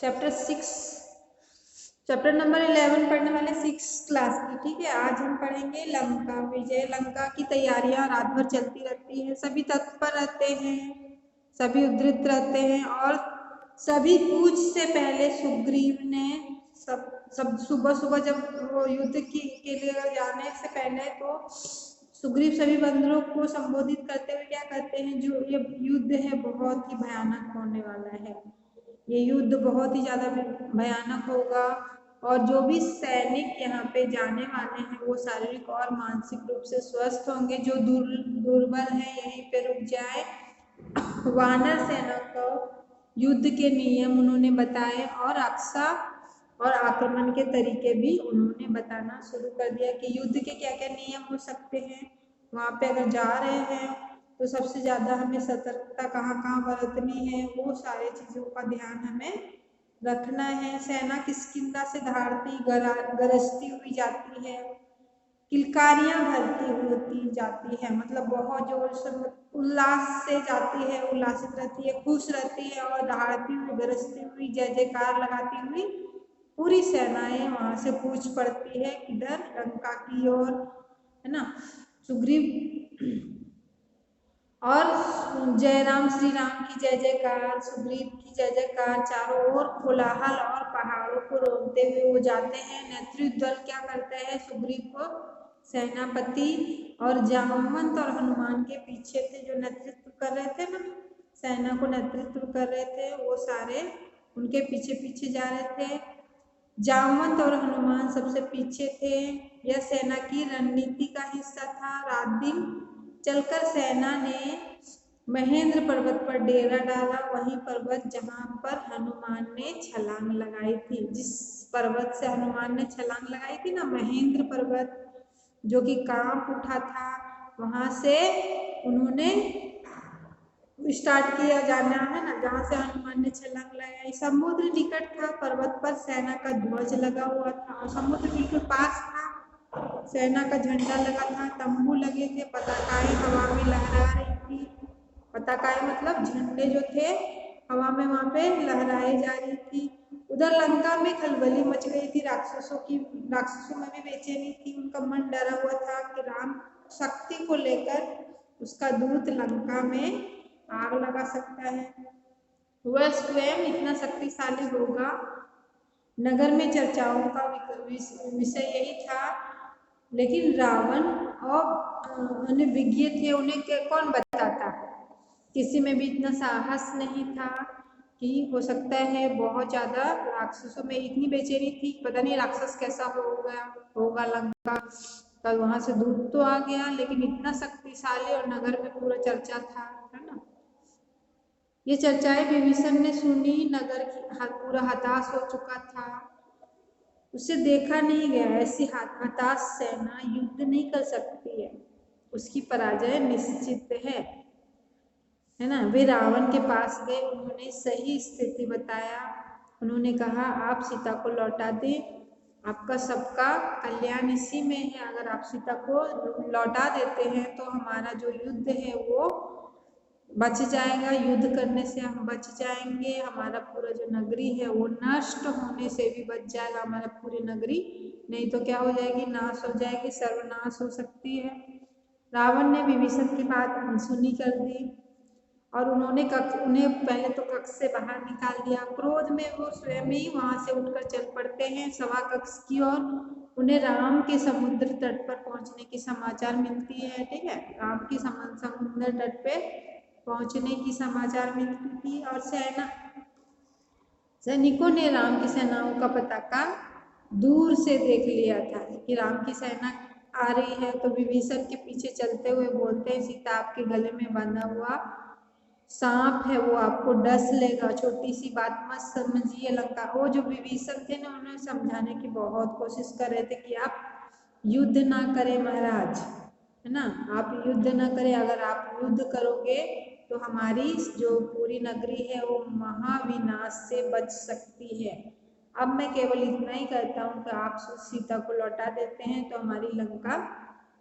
Chapter number 11 पढ़ने वाले 6 class की। ठीक है, आज हम पढ़ेंगे लंका विजय। लंका की तैयारियां रात भर चलती रहती है, सभी तत्पर रहते हैं, सभी उद्रिक्त रहते हैं और सभी कूच से पहले सुग्रीव ने सब सुबह सुबह जब वो युद्ध के लिए जाने से पहले तो सुग्रीव सभी बंदरों को संबोधित करते हुए क्या कहते हैं, जो ये युद्ध है बहुत ही भयानक होने वाला है, ये युद्ध बहुत ही ज्यादा भयानक होगा और जो भी सैनिक यहाँ पे जाने वाले हैं वो शारीरिक और मानसिक रूप से स्वस्थ होंगे, जो दुर्बल है यहीं पे रुक जाए। वानर सेना को युद्ध के नियम उन्होंने बताए और रक्षा और आक्रमण के तरीके भी उन्होंने बताना शुरू कर दिया कि युद्ध के क्या क्या नियम हो सकते हैं। वहाँ पे अगर जा रहे हैं तो सबसे ज्यादा हमें सतर्कता कहाँ कहाँ बरतनी है, वो सारे चीजों का ध्यान हमें रखना है। सेना किष्किंधा से धारती गरजती हुई जाती है, किलकारियां भरती होती जाती है, मतलब बहुत जोर से उल्लास से जाती है, उल्लासित रहती है, खुश रहती है और दहाड़ती हुई गरजती हुई जय जयकार लगाती हुई पूरी सेनाएं वहां से कूच पड़ती है किधर, लंका की ओर, है ना। सुग्रीव और जयराम श्री राम की जय जयकार, सुग्रीव की जय जयकार, चारों ओर कोलाहल और पहाड़ों को रोकते हुए वो जाते हैं। नेतृत्व दल क्या करते हैं, सुग्रीव को सेनापति और जामवंत और हनुमान के पीछे थे, जो नेतृत्व कर रहे थे ना, सेना को नेतृत्व कर रहे थे, वो सारे उनके पीछे पीछे जा रहे थे। जामवंत और हनुमान सबसे पीछे थे। यह सेना की रणनीति का हिस्सा था। रात दिन चलकर सेना ने महेंद्र पर्वत पर डेरा डाला, वही पर्वत जहां पर हनुमान ने छलांग लगाई थी। जिस पर्वत से हनुमान ने छलांग लगाई थी ना, महेंद्र पर्वत, जो कि कांप उठा था, वहां से उन्होंने स्टार्ट किया जाना, है ना, जहाँ से हनुमान ने छलांग लगाई। समुद्र निकट था, पर्वत पर सेना का ध्वज लगा हुआ था और समुद्र बिल्कुल पास था, सेना का झंडा लगा था, तंबू लगे थे, पताकाएं हवा में लहरा रही थी। पताकाएं मतलब झंडे जो थे हवा में वहां पे लहराई जा रही थी। उधर लंका में खलबली मच गई थी, राक्षसों में भी बेचैनी थी, उनका मन डरा हुआ था कि राम शक्ति को लेकर उसका दूत लंका में आग लगा सकता है, वह स्वयं इतना शक्तिशाली होगा। नगर में चर्चाओं का विषय यही था, लेकिन रावण और उन्हें विज्ञ थे, उन्हें कौन बताता, किसी में भी इतना साहस नहीं था कि हो सकता है बहुत ज्यादा राक्षसों में इतनी बेचैनी थी, पता नहीं राक्षस कैसा होगा लंका कल, वहां से दूत तो आ गया लेकिन इतना शक्तिशाली और नगर में पूरा चर्चा था, है ना। ये चर्चाएं विभीषण ने सुनी, नगर की पूरा हताश हो चुका था, उसे देखा नहीं गया, ऐसी हताश सेना युद्ध नहीं कर सकती है, उसकी पराजय निश्चित है ना। वे रावण के पास गए, उन्होंने सही स्थिति बताया, उन्होंने कहा आप सीता को लौटा दें, आपका सबका कल्याण इसी में है, अगर आप सीता को लौटा देते हैं तो हमारा जो युद्ध है वो बच जाएगा, युद्ध करने से हम बच जाएंगे, हमारा पूरा जो नगरी है वो नष्ट होने से भी बच जाएगा, हमारा पूरी नगरी नहीं तो क्या हो जाएगी, नाश हो जाएगी, सर्वनाश हो सकती है। रावण ने विभीषण की बात अनसुनी कर दी और उन्हें पहले तो कक्ष से बाहर निकाल दिया। क्रोध में वो स्वयं ही वहां से उठकर चल पड़ते हैं सभा कक्ष की ओर। उन्हें राम के समुद्र तट पर पहुंचने की समाचार मिलती है, ठीक है, राम की समुद्र तट पे पहुंचने की समाचार मिलती थी और सैनिकों ने राम की सेनाओं का पताका दूर से देख लिया था कि राम की सेना आ रही है, तो विभीषण के पीछे चलते हुए बोलते हैं सीता आपके गले में बंधा हुआ सांप है, वो आपको डस लेगा, छोटी सी बात मत समझिए लंका। वो जो विभीषण थे ना, उन्हें समझाने की बहुत कोशिश कर रहे थे कि आप युद्ध ना करें महाराज, है ना, आप युद्ध ना करें, अगर आप युद्ध करोगे तो हमारी जो पूरी नगरी है वो महाविनाश से बच सकती है। अब मैं केवल इतना ही कहता हूँ कि आप सीता को लौटा देते हैं तो हमारी लंका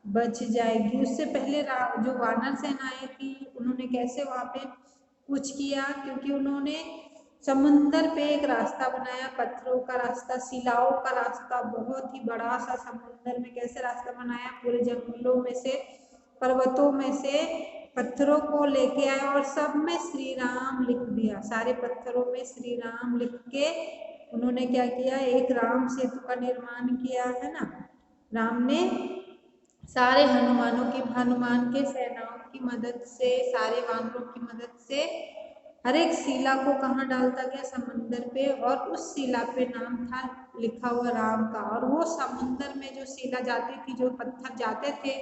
बच जाएगी। उससे पहले जो वानर सेनाएं थी उन्होंने कैसे वहां पे कुछ किया, क्योंकि उन्होंने समुंदर पे एक रास्ता बनाया, पत्थरों का रास्ता, शिलाओं का रास्ता, बहुत ही बड़ा सा समुंदर में कैसे रास्ता बनाया, पूरे जंगलों में से, पर्वतों में से पत्थरों को लेके आए और सब में श्री राम लिख दिया। सारे पत्थरों में श्री राम लिख के उन्होंने क्या किया, एक राम सेतु का निर्माण किया, है ना। राम ने सारे हनुमान के सेनाओं की मदद से, सारे वानरों की मदद से हर एक शिला को कहाँ डालता गया, समुंदर पे, और उस शिला पे नाम था लिखा हुआ राम का। और वो समुंदर में जो शिला जाती थी, जो पत्थर जाते थे,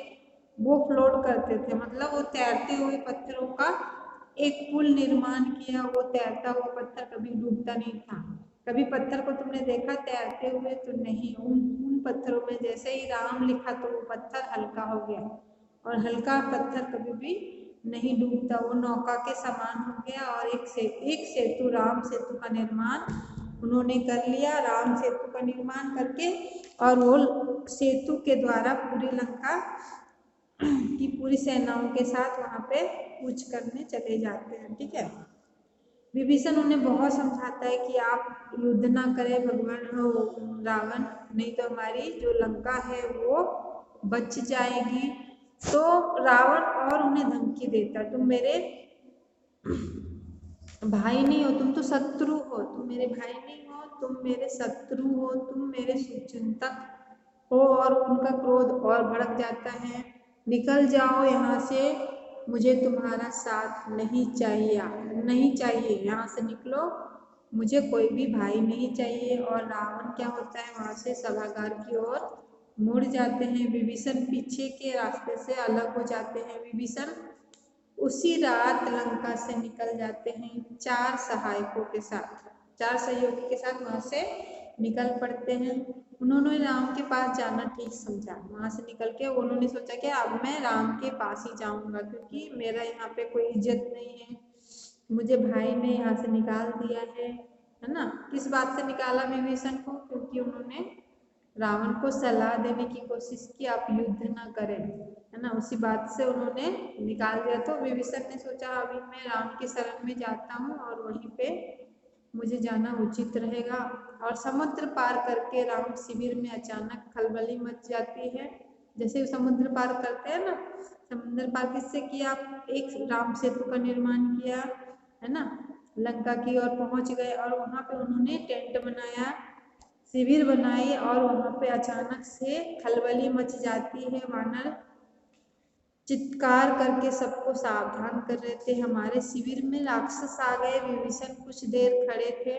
वो फ्लोट करते थे, मतलब वो तैरते हुए पत्थरों का एक पुल निर्माण किया। वो तैरता हुआ पत्थर कभी डूबता नहीं था। कभी पत्थर को तुमने देखा तैरते हुए? तो नहीं। उन पत्थरों में जैसे ही राम लिखा तो वो पत्थर हल्का हो गया, और हल्का पत्थर कभी भी नहीं डूबता, वो नौका के समान हो गया। और एक सेतु, राम सेतु का निर्माण उन्होंने कर लिया। राम सेतु का निर्माण करके और वो सेतु के द्वारा पूरी लंका की पूरी सेनाओं के साथ वहां पे कूच करने चले जाते हैं, ठीक है। विभीषण उन्हें बहुत समझाता है कि आप युद्ध ना करें भगवान रावण, नहीं तो हमारी जो लंका है वो बच जाएगी। तो रावण और उन्हें धमकी देता, तुम मेरे भाई नहीं हो, तुम तो शत्रु हो, तुम मेरे भाई नहीं हो, तुम मेरे शत्रु हो, तुम मेरे शुभचिंतक हो। और उनका क्रोध और भड़क जाता है, निकल जाओ यहाँ से, मुझे तुम्हारा साथ नहीं चाहिए, नहीं चाहिए, यहाँ से निकलो, मुझे कोई भी भाई नहीं चाहिए। और रावण क्या होता है, वहां से सभागार की ओर मुड़ जाते हैं। विभीषण पीछे के रास्ते से अलग हो जाते हैं। विभीषण उसी रात लंका से निकल जाते हैं 4 सहायकों के साथ, 4 सहयोगी के साथ वहां से निकल पड़ते हैं। उन्होंने राम के पास जाना ठीक समझा। वहां से निकल के उन्होंने सोचा कि अब मैं राम के पास ही जाऊंगा, क्योंकि मेरा यहाँ पे कोई इज्जत नहीं है, मुझे भाई ने यहाँ से निकाल दिया है ना। किस बात से निकाला विभीषण को? क्योंकि उन्होंने रावण को सलाह देने की कोशिश की, आप युद्ध ना करें, है ना। उसी बात से उन्होंने निकाल दिया। तो विभीषण ने सोचा अभी मैं राम की शरण में जाता हूँ और वहीं पे मुझे जाना उचित रहेगा। और समुद्र पार करके राम शिविर में अचानक खलबली मच जाती है। जैसे समुद्र पार करते हैं ना, समुद्र पार किससे किया? एक राम सेतु का निर्माण किया, है ना, लंका की ओर पहुंच गए और वहां पे उन्होंने टेंट बनाया, शिविर बनाई, और वहां पे अचानक से खलबली मच जाती है। वानर चित्कार करके सबको सावधान कर रहे थे, हमारे शिविर में राक्षस आ गए। विभीषण कुछ देर खड़े थे,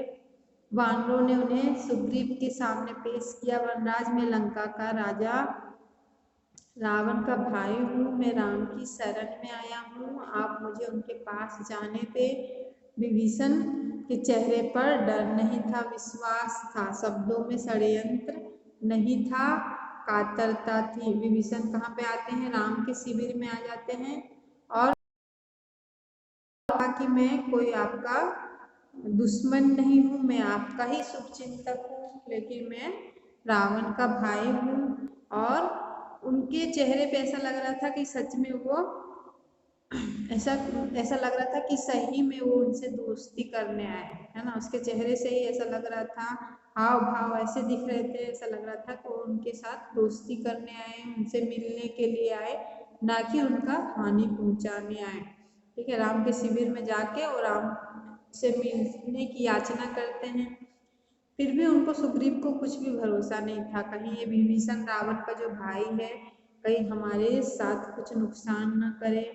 वानरों ने उन्हें सुग्रीव के सामने पेश किया। वनराज, मैं लंका का राजा रावण का भाई हूँ, मैं राम की शरण में आया हूँ, आप मुझे उनके पास जाने दे। विभीषण के चेहरे पर डर नहीं था, विश्वास था, शब्दों में षड्यंत्र नहीं था, कातरता थी। विभीषण कहाँ पे आते हैं? राम के शिविर में आ जाते हैं और कहा कि मैं कोई आपका दुश्मन नहीं हूँ, मैं आपका ही शुभचिंतक हूँ, लेकिन मैं रावण का भाई हूँ। और उनके चेहरे पे ऐसा लग रहा था कि सच में वो ऐसा ऐसा लग रहा था कि सही में वो उनसे दोस्ती करने आए, है ना। उसके चेहरे से ही ऐसा लग रहा था, हाव भाव ऐसे दिख रहे थे, ऐसा लग रहा था कि वो उनके साथ दोस्ती करने आए, उनसे मिलने के लिए आए, ना कि उनका हानि पहुंचाने आए, ठीक है। राम के शिविर में जाके और राम से मिलने की याचना करते हैं। फिर भी उनको सुग्रीव को कुछ भी भरोसा नहीं था, कहीं ये विभीषण रावण का जो भाई है कहीं हमारे साथ कुछ नुकसान न करे।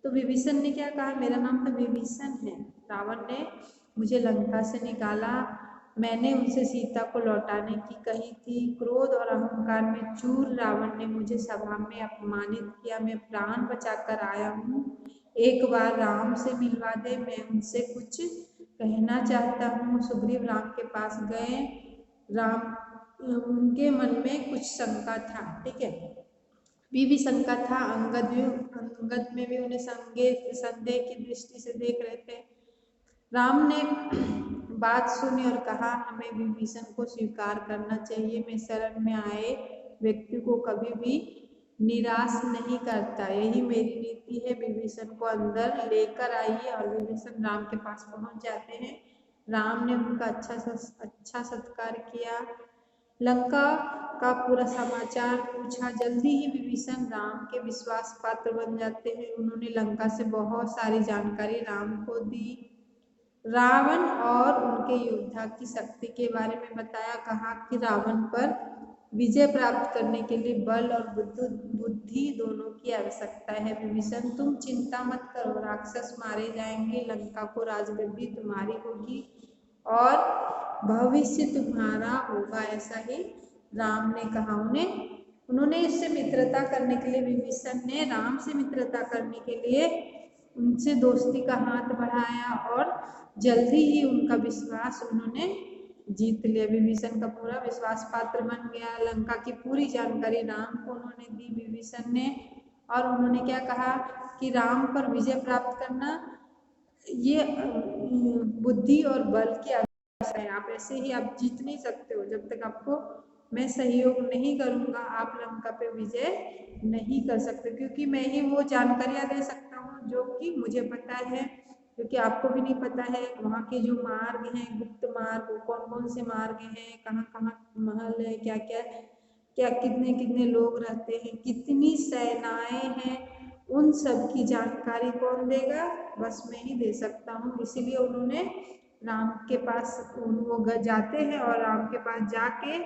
तो विभीषण ने क्या कहा, मेरा नाम तो विभीषण है, रावण ने मुझे लंका से निकाला, मैंने उनसे सीता को लौटाने की कही थी, क्रोध और अहंकार में चूर रावण ने मुझे सभा में अपमानित किया, मैं प्राण बचाकर आया हूँ, एक बार राम से मिलवा दे, मैं उनसे कुछ कहना चाहता हूँ। सुग्रीव राम के पास गए, राम उनके मन में कुछ शंका था, ठीक है, भी शंका था, अंगद में भी उन्हें संदेह की दृष्टि से देख रहे थे। राम ने बात सुनी और कहा, हमें विभीषण को स्वीकार करना चाहिए, मैं शरण में आए व्यक्ति को कभी भी निराश नहीं करता, यही मेरी नीति है। विभीषण को अंदर लेकर आइए। और विभीषण राम के पास पहुंच जाते हैं। राम ने उनका अच्छा सत्कार किया। लंका का पूरा समाचार पूछा। जल्दी ही विभीषण राम के विश्वास पात्र बन जाते हैं। उन्होंने लंका से बहुत सारी जानकारी राम को दी। रावण और उनके योद्धा की शक्ति के बारे में बताया। कहा कि रावण पर विजय प्राप्त करने के लिए बल और बुद्धि दोनों की आवश्यकता है। विभीषण, तुम चिंता मत करो, राक्षस मारे जाएंगे, लंका को राजगद्दी तुम्हारी होगी और भविष्य तुम्हारा होगा। ऐसा ही राम ने कहा। उन्होंने इससे मित्रता करने के लिए, विभीषण ने राम से मित्रता करने के लिए उनसे दोस्ती का हाथ बढ़ाया और जल्दी ही उनका विश्वास उन्होंने जीत लिया। विभीषण का पूरा विश्वास पात्र बन गया। लंका की पूरी जानकारी राम को उन्होंने दी, विभीषण ने। और उन्होंने क्या कहा कि राम पर विजय प्राप्त करना ये बुद्धि और बल की आवश्यकता है। आप ऐसे ही आप जीत नहीं सकते हो। जब तक आपको मैं सहयोग नहीं करूँगा, आप लंका पे विजय नहीं कर सकते, क्योंकि मैं ही वो जानकारियाँ दे सकता हूँ जो कि मुझे पता है, क्योंकि आपको भी नहीं पता है। वहाँ के जो मार्ग हैं, गुप्त मार्ग, कौन कौन से मार्ग हैं, कहाँ कहाँ महल है, क्या क्या क्या कितने कितने लोग रहते हैं, कितनी सेनाएं हैं, उन सब की जानकारी कौन देगा? बस मैं ही दे सकता हूँ। इसीलिए उन्होंने राम के पास वो जाते हैं और राम के पास जाके